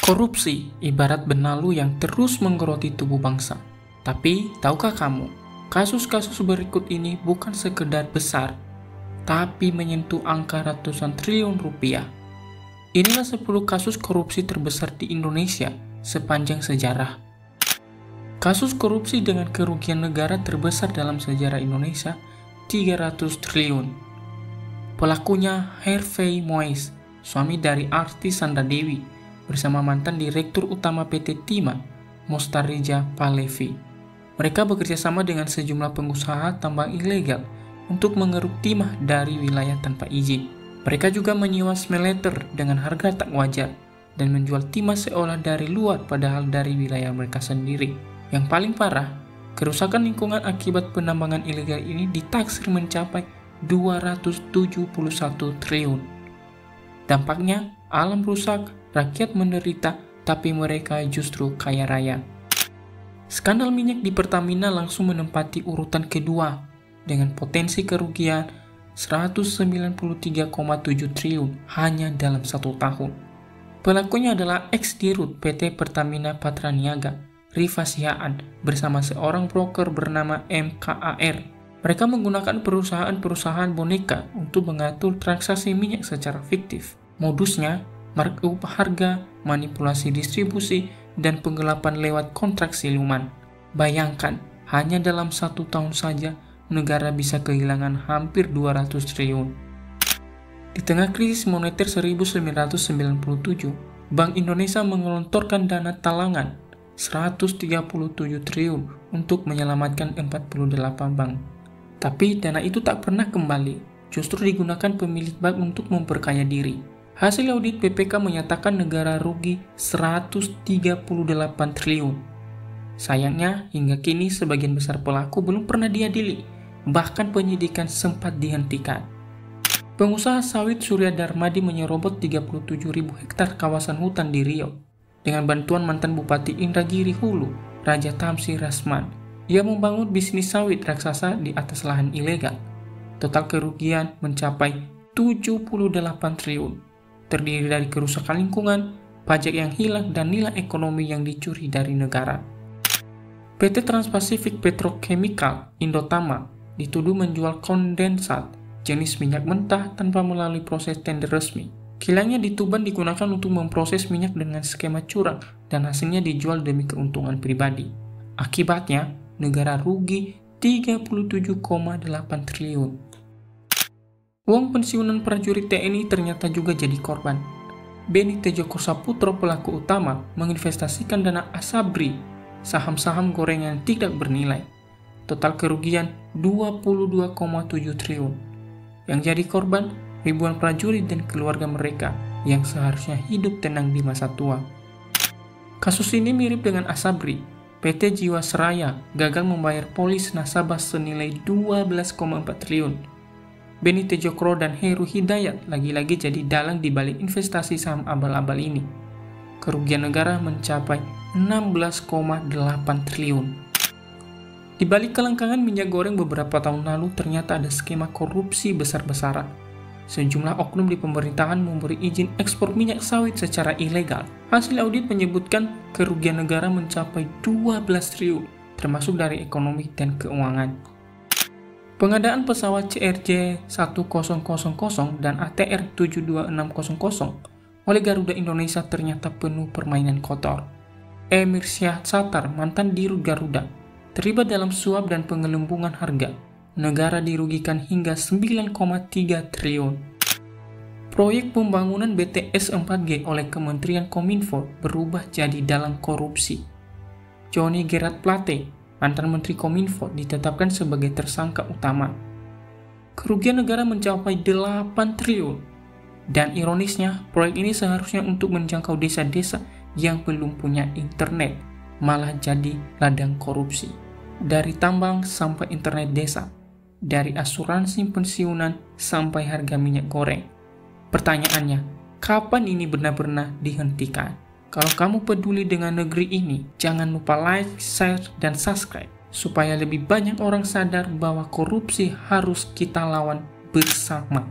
Korupsi ibarat benalu yang terus menggeroti tubuh bangsa. Tapi, tahukah kamu, kasus-kasus berikut ini bukan sekedar besar, tapi menyentuh angka ratusan triliun rupiah. Inilah 10 kasus korupsi terbesar di Indonesia sepanjang sejarah. Kasus korupsi dengan kerugian negara terbesar dalam sejarah Indonesia, 300 triliun. Pelakunya Harvey Moise, suami dari artis Sandra Dewi, bersama mantan Direktur Utama PT Timah, Mostarija Palevi. Mereka bekerja sama dengan sejumlah pengusaha tambang ilegal untuk mengeruk timah dari wilayah tanpa izin. Mereka juga menyewa smelter dengan harga tak wajar dan menjual timah seolah dari luar padahal dari wilayah mereka sendiri. Yang paling parah, kerusakan lingkungan akibat penambangan ilegal ini ditaksir mencapai 271 triliun. Dampaknya, alam rusak, rakyat menderita, tapi mereka justru kaya raya. Skandal minyak di Pertamina langsung menempati urutan kedua dengan potensi kerugian 193,7 triliun hanya dalam 1 tahun. Pelakunya adalah ex-dirut PT Pertamina Patraniaga, Rifa Sihaan, bersama seorang broker bernama MKAR. Mereka menggunakan perusahaan-perusahaan boneka untuk mengatur transaksi minyak secara fiktif. Modusnya, markup harga, manipulasi distribusi, dan penggelapan lewat kontrak siluman. Bayangkan, hanya dalam 1 tahun saja, negara bisa kehilangan hampir 200 triliun. Di tengah krisis moneter 1997, Bank Indonesia menggelontorkan dana talangan 137 triliun untuk menyelamatkan 48 bank. Tapi dana itu tak pernah kembali, justru digunakan pemilik bank untuk memperkaya diri. Hasil audit BPK menyatakan negara rugi 138 triliun. Sayangnya, hingga kini sebagian besar pelaku belum pernah diadili, bahkan penyidikan sempat dihentikan. Pengusaha sawit Surya Darmadi menyerobot 37.000 hektar kawasan hutan di Riau. Dengan bantuan mantan Bupati Indragiri Hulu, Raja Tamsi Rasman, ia membangun bisnis sawit raksasa di atas lahan ilegal. Total kerugian mencapai 78 triliun. Terdiri dari kerusakan lingkungan, pajak yang hilang, dan nilai ekonomi yang dicuri dari negara. PT Trans-Pacific Petrochemical Indotama dituduh menjual kondensat jenis minyak mentah tanpa melalui proses tender resmi. Kilangnya di Tuban digunakan untuk memproses minyak dengan skema curang dan hasilnya dijual demi keuntungan pribadi. Akibatnya, negara rugi 37,8 triliun. Uang pensiunan prajurit TNI ternyata juga jadi korban. Beni Tejoko Saputro, pelaku utama, menginvestasikan dana Asabri, saham-saham gorengan tidak bernilai. Total kerugian 22,7 triliun. Yang jadi korban, ribuan prajurit dan keluarga mereka yang seharusnya hidup tenang di masa tua. Kasus ini mirip dengan Asabri. PT Jiwasraya gagal membayar polis nasabah senilai 12,4 triliun. Beni Tejokro dan Heru Hidayat lagi-lagi jadi dalang di balik investasi saham abal-abal ini. Kerugian negara mencapai 16,8 triliun. Di balik kelangkaan minyak goreng beberapa tahun lalu ternyata ada skema korupsi besar-besaran. Sejumlah oknum di pemerintahan memberi izin ekspor minyak sawit secara ilegal. Hasil audit menyebutkan kerugian negara mencapai 12 triliun, termasuk dari ekonomi dan keuangan. Pengadaan pesawat CRJ1000 dan ATR 72600 oleh Garuda Indonesia ternyata penuh permainan kotor. Emir Syah Sattar, mantan dirut Garuda, terlibat dalam suap dan penggelembungan harga. Negara dirugikan hingga 9,3 triliun. Proyek pembangunan BTS 4G oleh Kementerian Kominfo berubah jadi dalang korupsi. Johnny Gerard Plate, mantan Menteri Kominfo, ditetapkan sebagai tersangka utama. Kerugian negara mencapai 8 triliun. Dan ironisnya, proyek ini seharusnya untuk menjangkau desa-desa yang belum punya internet, malah jadi ladang korupsi. Dari tambang sampai internet desa, dari asuransi pensiunan sampai harga minyak goreng. Pertanyaannya, kapan ini benar-benar dihentikan? Kalau kamu peduli dengan negeri ini, jangan lupa like, share, dan subscribe supaya lebih banyak orang sadar bahwa korupsi harus kita lawan bersama.